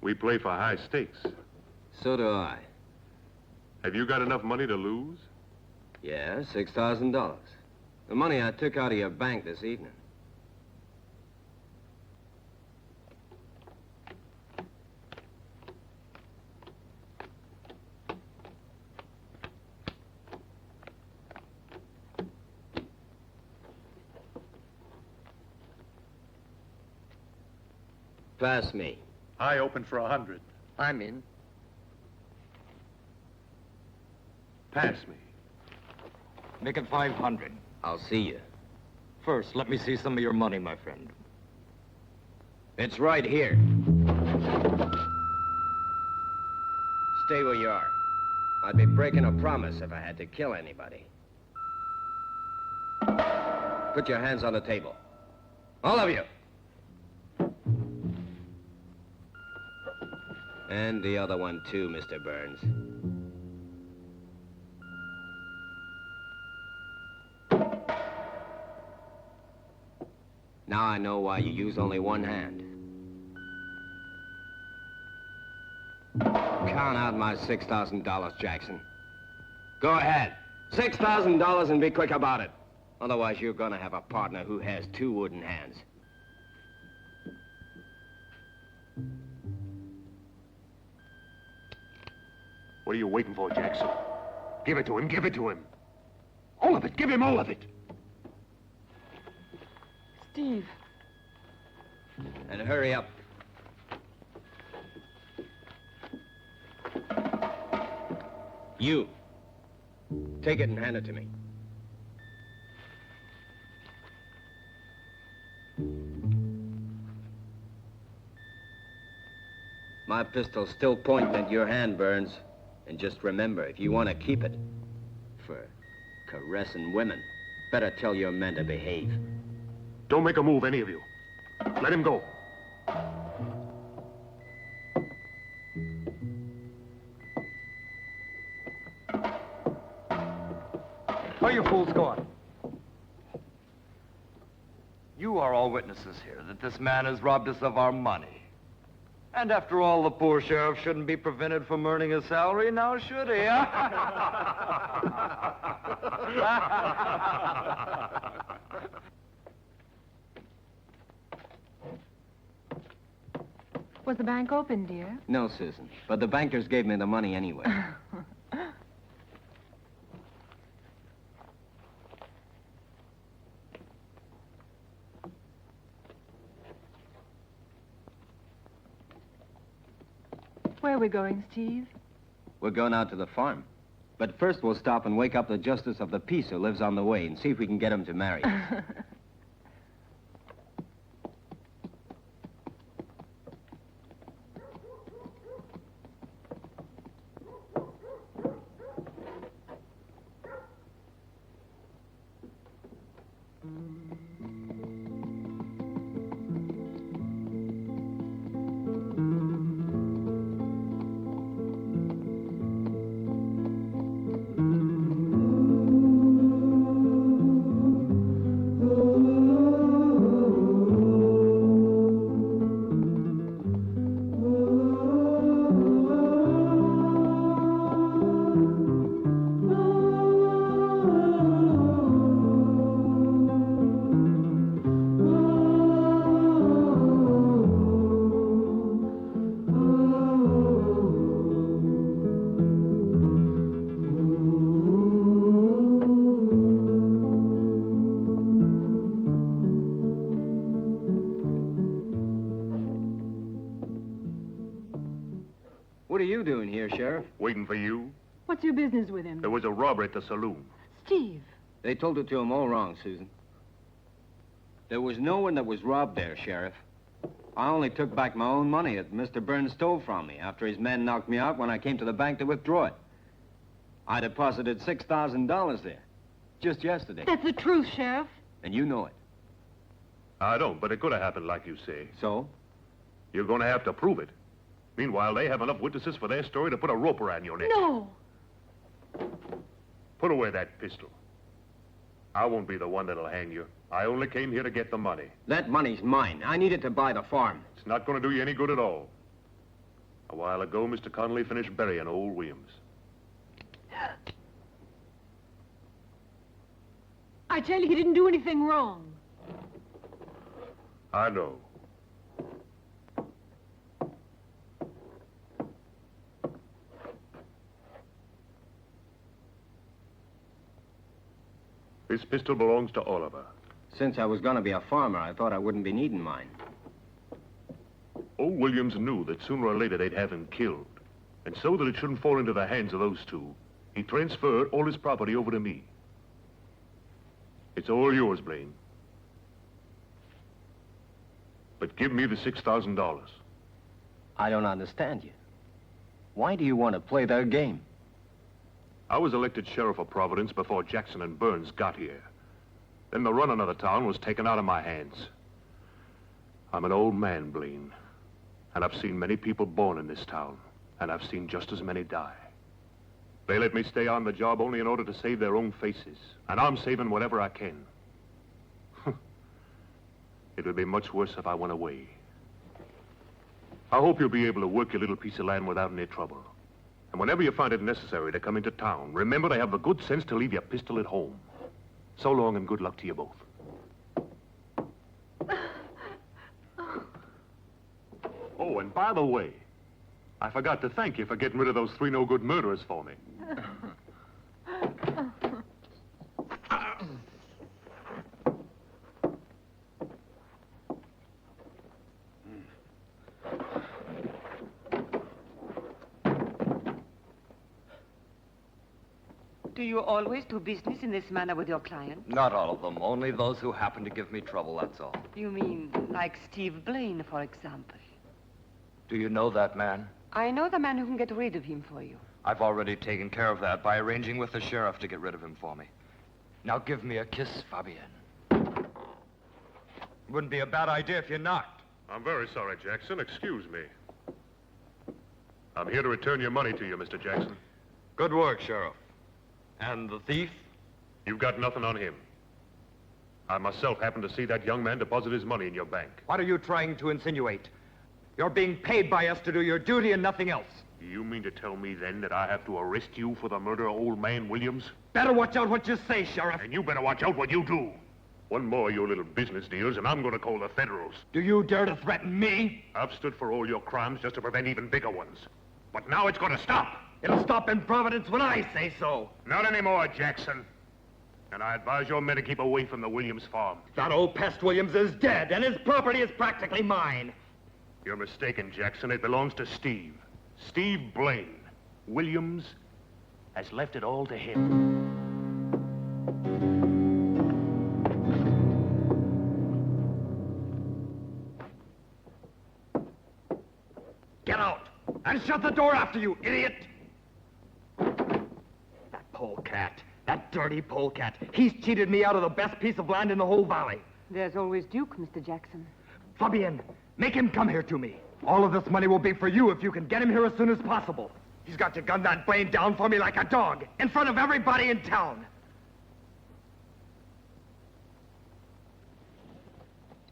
We play for high stakes. So do I. Have you got enough money to lose? Yeah, $6,000. The money I took out of your bank this evening. Pass me. I open for 100. I'm in. Pass me. Make it 500. I'll see you. First, let me see some of your money, my friend. It's right here. Stay where you are. I'd be breaking a promise if I had to kill anybody. Put your hands on the table. All of you. And the other one too, Mr. Burns. Now I know why you use only one hand. Count out my $6,000, Jackson. Go ahead. $6,000 and be quick about it. Otherwise, you're gonna have a partner who has two wooden hands. What are you waiting for, Jackson? Give it to him, give it to him. All of it, give him all of it. Steve. And hurry up. You. Take it and hand it to me. My pistol's still pointing at your hand, Burns. And just remember, if you want to keep it for caressing women, better tell your men to behave. Don't make a move, any of you. Let him go. Where you fools going? You are all witnesses here that this man has robbed us of our money. And after all, the poor sheriff shouldn't be prevented from earning a salary, now should he? Was the bank open, dear? No, Susan, but the bankers gave me the money anyway. Where are we going, Steve? We're going out to the farm. But first we'll stop and wake up the justice of the peace who lives on the way and see if we can get him to marry us. What are you doing here, Sheriff? Waiting for you. What's your business with him? There was a robbery at the saloon. Steve. They told it to him all wrong, Susan. There was no one that was robbed there, Sheriff. I only took back my own money that Mr. Burns stole from me after his men knocked me out when I came to the bank to withdraw it. I deposited $6,000 there just yesterday. That's the truth, Sheriff. And you know it. I don't, but it could have happened like you say. So? You're going to have to prove it. Meanwhile, they have enough witnesses for their story to put a rope around your neck. No. Put away that pistol. I won't be the one that'll hang you. I only came here to get the money. That money's mine. I need it to buy the farm. It's not going to do you any good at all. A while ago, Mr. Connolly finished burying old Williams. I tell you, he didn't do anything wrong. I know. This pistol belongs to Oliver. Since I was going to be a farmer, I thought I wouldn't be needing mine. Old Williams knew that sooner or later they'd have him killed. And so that it shouldn't fall into the hands of those two, he transferred all his property over to me. It's all yours, Blaine. But give me the $6,000. I don't understand you. Why do you want to play their game? I was elected sheriff of Providence before Jackson and Burns got here. Then the running of the town was taken out of my hands. I'm an old man, Blaine, and I've seen many people born in this town, and I've seen just as many die. They let me stay on the job only in order to save their own faces, and I'm saving whatever I can. It would be much worse if I went away. I hope you'll be able to work your little piece of land without any trouble. And whenever you find it necessary to come into town, remember to have the good sense to leave your pistol at home. So long and good luck to you both. Oh, and by the way, I forgot to thank you for getting rid of those 3 no-good murderers for me. Do you always do business in this manner with your client? Not all of them, only those who happen to give me trouble, that's all. You mean like Steve Blaine, for example? Do you know that man? I know the man who can get rid of him for you. I've already taken care of that by arranging with the sheriff to get rid of him for me. Now give me a kiss, Fabienne. Wouldn't be a bad idea if you knocked. I'm very sorry, Jackson. Excuse me. I'm here to return your money to you, Mr. Jackson. Good work, Sheriff. And the thief? You've got nothing on him. I myself happened to see that young man deposit his money in your bank. What are you trying to insinuate? You're being paid by us to do your duty and nothing else. You mean to tell me, then, that I have to arrest you for the murder of old man Williams? Better watch out what you say, Sheriff. And you better watch out what you do. One more of your little business deals, and I'm going to call the Federals. Do you dare to threaten me? I've stood for all your crimes just to prevent even bigger ones. But now it's going to stop. It'll stop in Providence when I say so. Not anymore, Jackson. And I advise your men to keep away from the Williams farm. That old pest Williams is dead, and his property is practically mine. You're mistaken, Jackson. It belongs to Steve. Steve Blaine. Williams has left it all to him. Get out! And shut the door after you, idiot! That polecat. That dirty polecat. He's cheated me out of the best piece of land in the whole valley. There's always Duke, Mr. Jackson. Fabienne, make him come here to me. All of this money will be for you if you can get him here as soon as possible. He's got to gun that Blaine down for me like a dog, in front of everybody in town.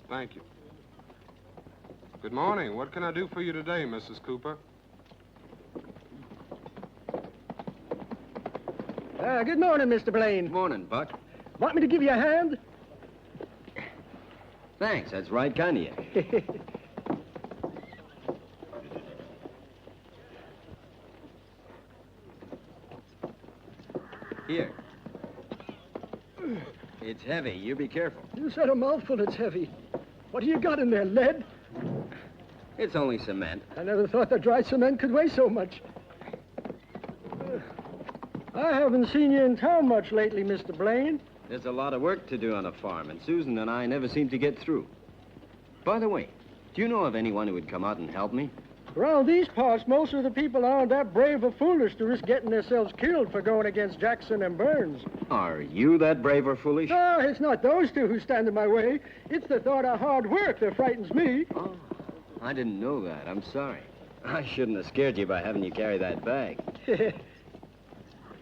Thank you. Good morning. What can I do for you today, Mrs. Cooper? Good morning, Mr. Blaine. Morning, Buck. Want me to give you a hand? Thanks, that's right kind of you. Here. It's heavy. You be careful. You said a mouthful, it's heavy. What do you got in there, lead? It's only cement. I never thought that dry cement could weigh so much. I haven't seen you in town much lately, Mr. Blaine. There's a lot of work to do on a farm, and Susan and I never seem to get through. By the way, do you know of anyone who would come out and help me? Around these parts, most of the people aren't that brave or foolish to risk getting themselves killed for going against Jackson and Burns. Are you that brave or foolish? No, it's not those two who stand in my way. It's the thought of hard work that frightens me. Oh, I didn't know that. I'm sorry. I shouldn't have scared you by having you carry that bag.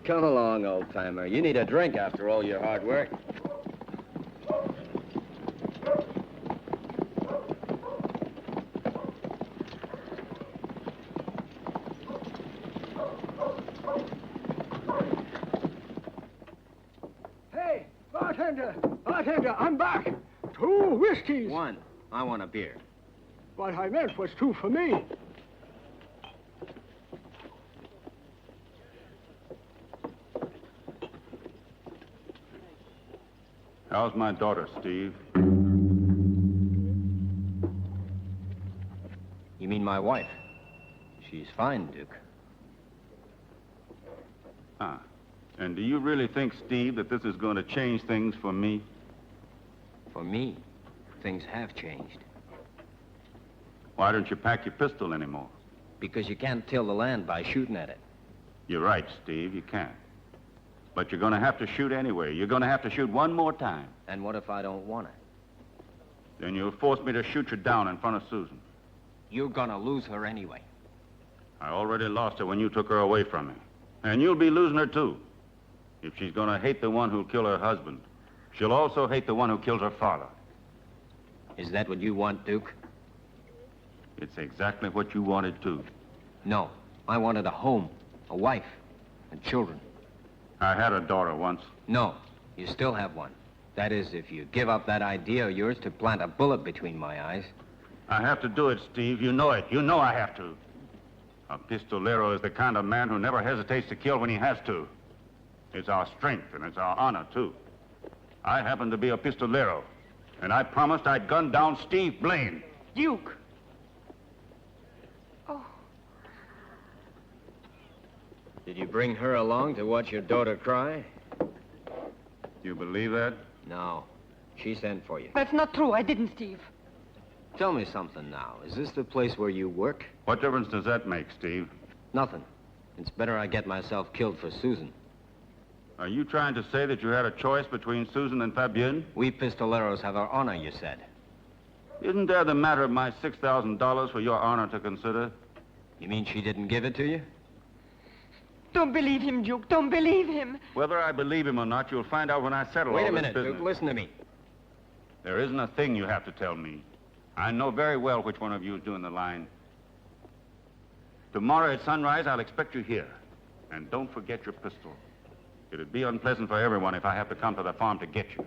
Come along, old-timer. You need a drink after all your hard work. Hey, bartender! Bartender, I'm back! 2 whiskeys! 1. I want a beer. What I meant was 2 for me. How's my daughter, Steve? You mean my wife? She's fine, Duke. Ah. And do you really think, Steve, that this is going to change things for me? For me, things have changed. Why don't you pack your pistol anymore? Because you can't till the land by shooting at it. You're right, Steve, you can't. But you're going to have to shoot anyway. You're going to have to shoot one more time. And what if I don't want it? Then you'll force me to shoot you down in front of Susan. You're going to lose her anyway. I already lost her when you took her away from me. And you'll be losing her, too. If she's going to hate the one who'll kill her husband, she'll also hate the one who killed her father. Is that what you want, Duke? It's exactly what you wanted, too. No. I wanted a home, a wife, and children. I had a daughter once. No. You still have one. That is, if you give up that idea of yours to plant a bullet between my eyes. I have to do it, Steve. You know it. You know I have to. A pistolero is the kind of man who never hesitates to kill when he has to. It's our strength and it's our honor, too. I happen to be a pistolero, and I promised I'd gun down Steve Blaine. Duke. Oh. Did you bring her along to watch your daughter cry? You believe that? No. She sent for you. That's not true. I didn't, Steve. Tell me something now. Is this the place where you work? What difference does that make, Steve? Nothing. It's better I get myself killed for Susan. Are you trying to say that you had a choice between Susan and Fabienne? We pistoleros have our honor, you said. Isn't there the matter of my $6,000 for your honor to consider? You mean she didn't give it to you? Don't believe him, Duke. Don't believe him. Whether I believe him or not, you'll find out when I settle all Wait this a minute, business. Duke. Listen to me. There isn't a thing you have to tell me. I know very well which one of you is doing the lying. Tomorrow at sunrise, I'll expect you here. And don't forget your pistol. It'd be unpleasant for everyone if I have to come to the farm to get you.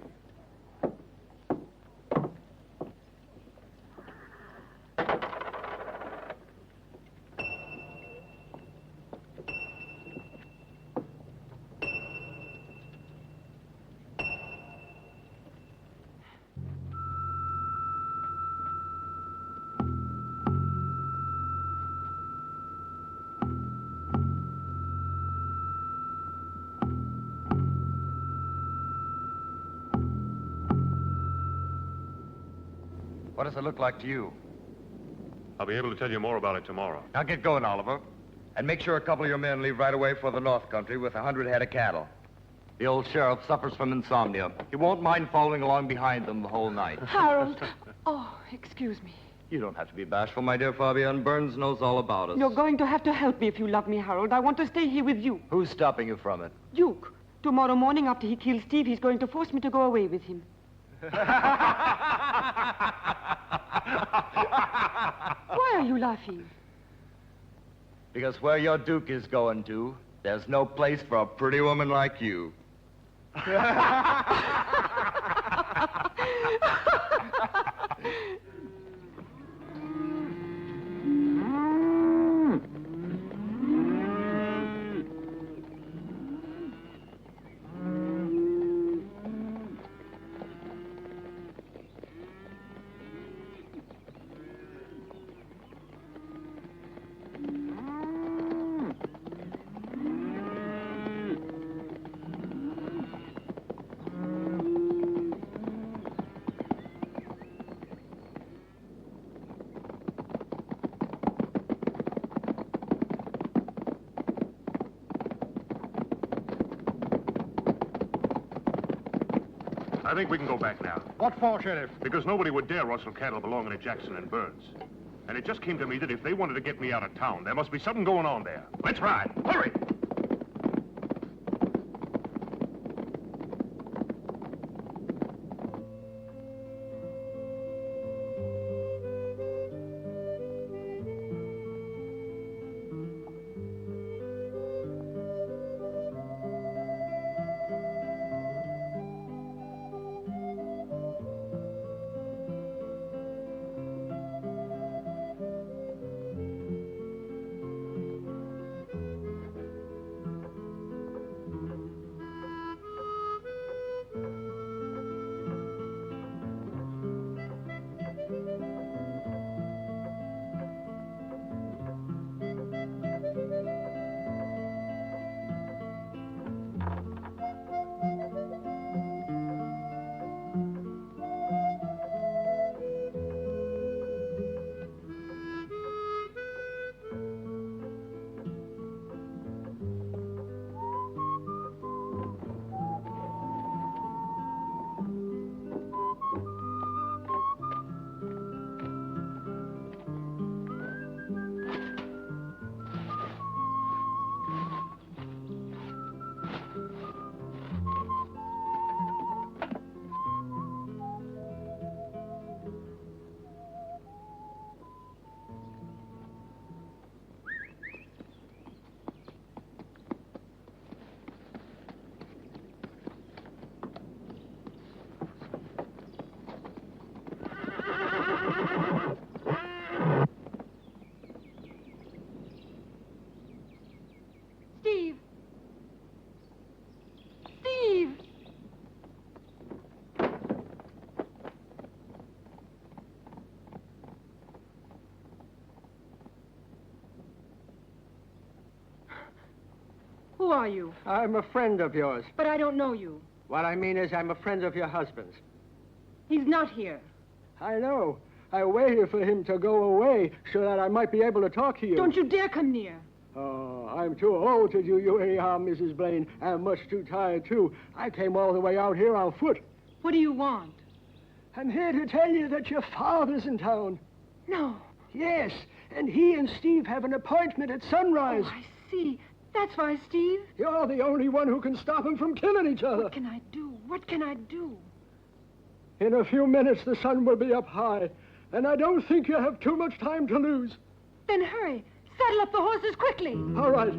What does it look like to you? I'll be able to tell you more about it tomorrow. Now get going, Oliver. And make sure a couple of your men leave right away for the North Country with 100 head of cattle. The old sheriff suffers from insomnia. He won't mind following along behind them the whole night. Harold. Oh, excuse me. You don't have to be bashful, my dear Fabienne. Burns knows all about us. You're going to have to help me if you love me, Harold. I want to stay here with you. Who's stopping you from it? Duke. Tomorrow morning after he kills Steve, he's going to force me to go away with him. Why are you laughing? Because where your Duke is going to, there's no place for a pretty woman like you. I think we can go back now. What for, Sheriff? Because nobody would dare rustle cattle belonging to Jackson and Burns. And it just came to me that if they wanted to get me out of town, there must be something going on there. Let's ride. Hurry! Who are you? I'm a friend of yours. But I don't know you. What I mean is I'm a friend of your husband's. He's not here. I know. I waited for him to go away so that I might be able to talk to you. Don't you dare come near. Oh, I'm too old to do you any harm, Mrs. Blaine. I'm much too tired, too. I came all the way out here on foot. What do you want? I'm here to tell you that your father's in town. No. Yes, and he and Steve have an appointment at sunrise. Oh, I see. That's why, Steve. You're the only one who can stop them from killing each other. What can I do? What can I do? In a few minutes, the sun will be up high, and I don't think you have too much time to lose. Then hurry. Saddle up the horses quickly. All right.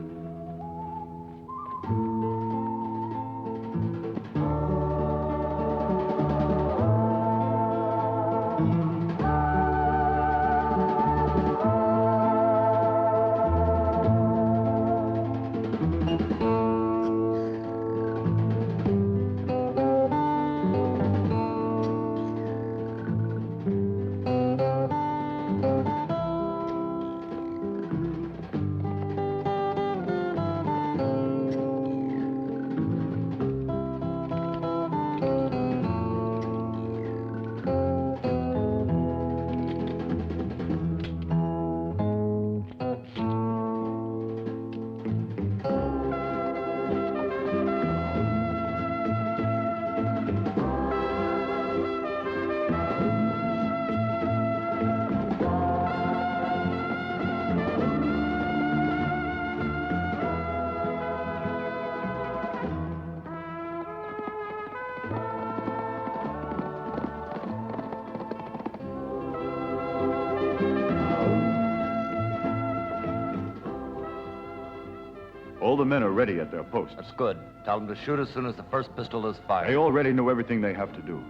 All the men are ready at their posts. That's good. Tell them to shoot as soon as the first pistol is fired. They already know everything they have to do.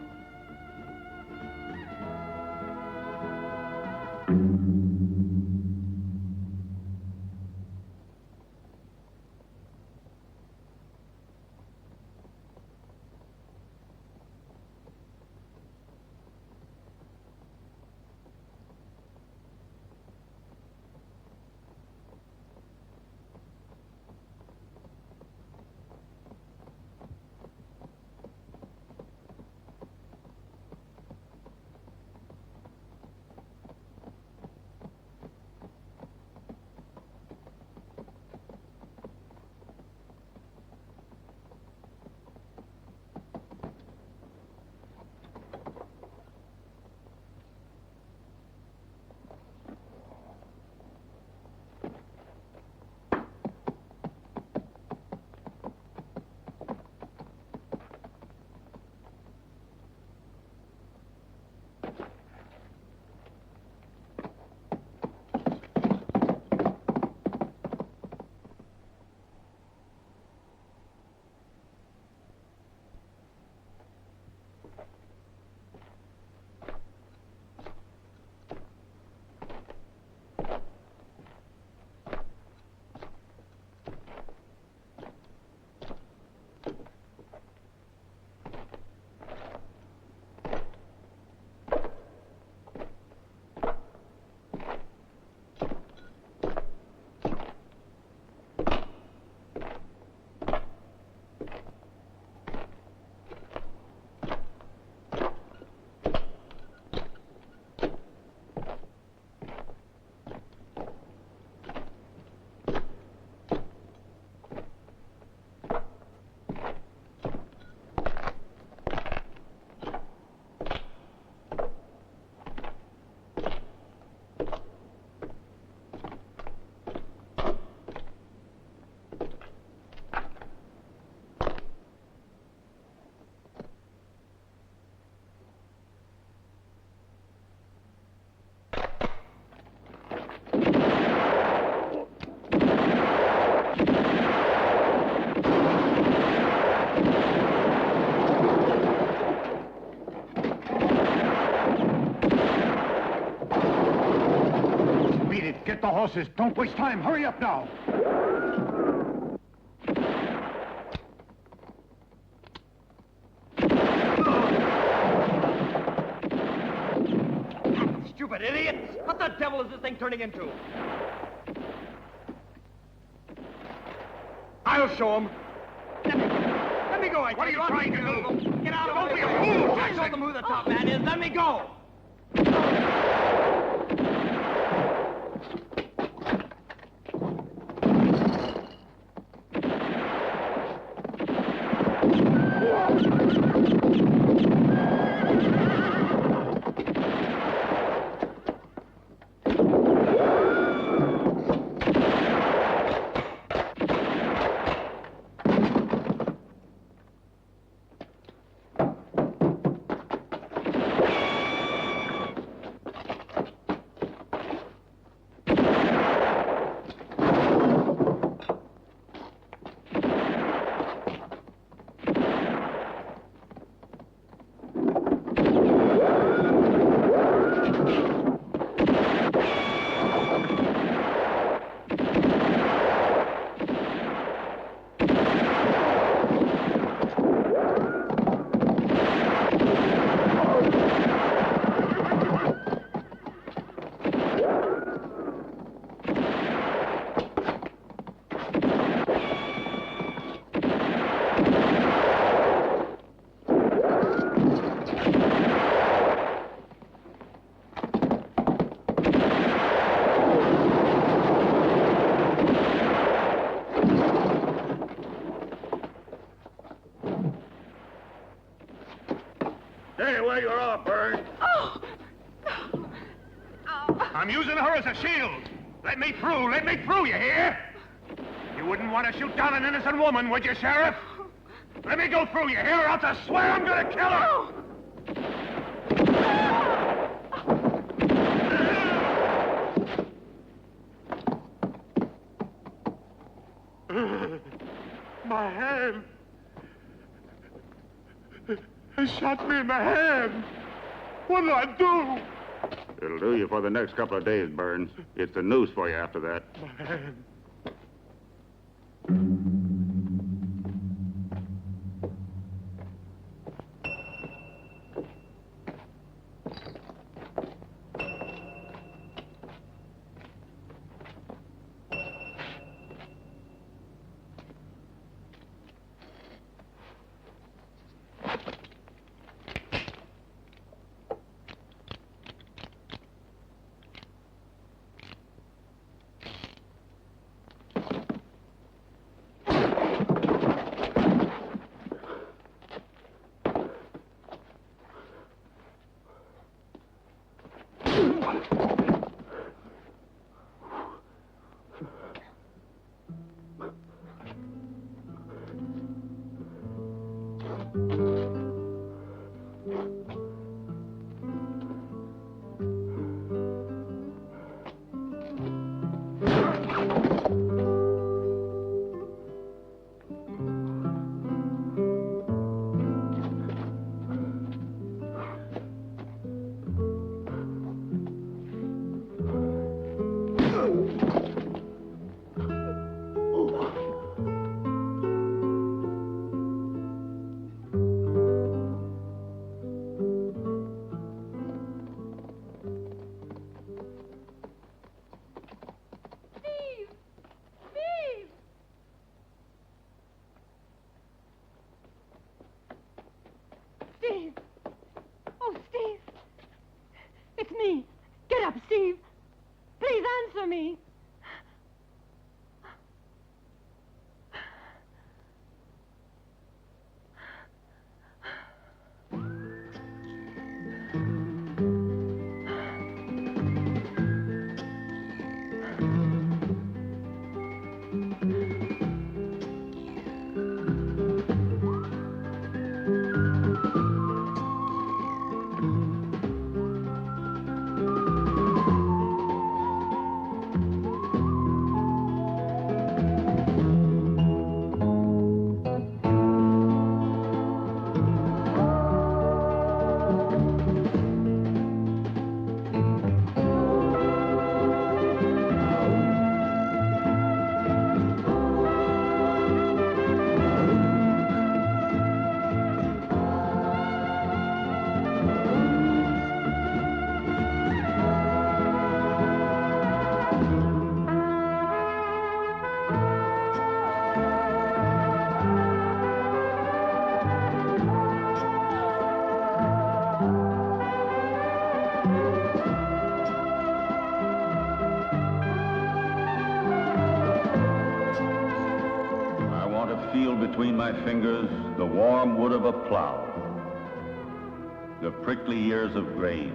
Get the horses. Don't waste time. Hurry up now. Stupid idiots! What the devil is this thing turning into? I'll show them. Let me go. What are you trying to do? Get out of Don't the be a way. fool, I told them who the top man is. Let me go. Hey, where you are, Burns. Oh! I'm using her as a shield. Let me through. Let me through, you hear? You wouldn't want to shoot down an innocent woman, would you, Sheriff? Let me go through, you hear? Or else I swear I'm going to kill her. My hand. They shot me in the hand. What'll I do? It'll do you for the next couple of days, Burns. It's the noose for you after that. My hand. Steve! Oh, Steve! It's me. Get up, Steve. Please answer me. my fingers the warm wood of a plow, the prickly ears of grain,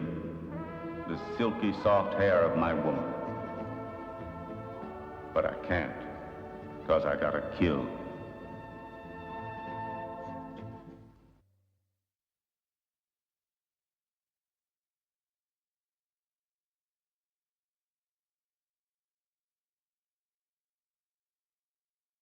the silky soft hair of my woman. But I can't, 'cause I gotta kill.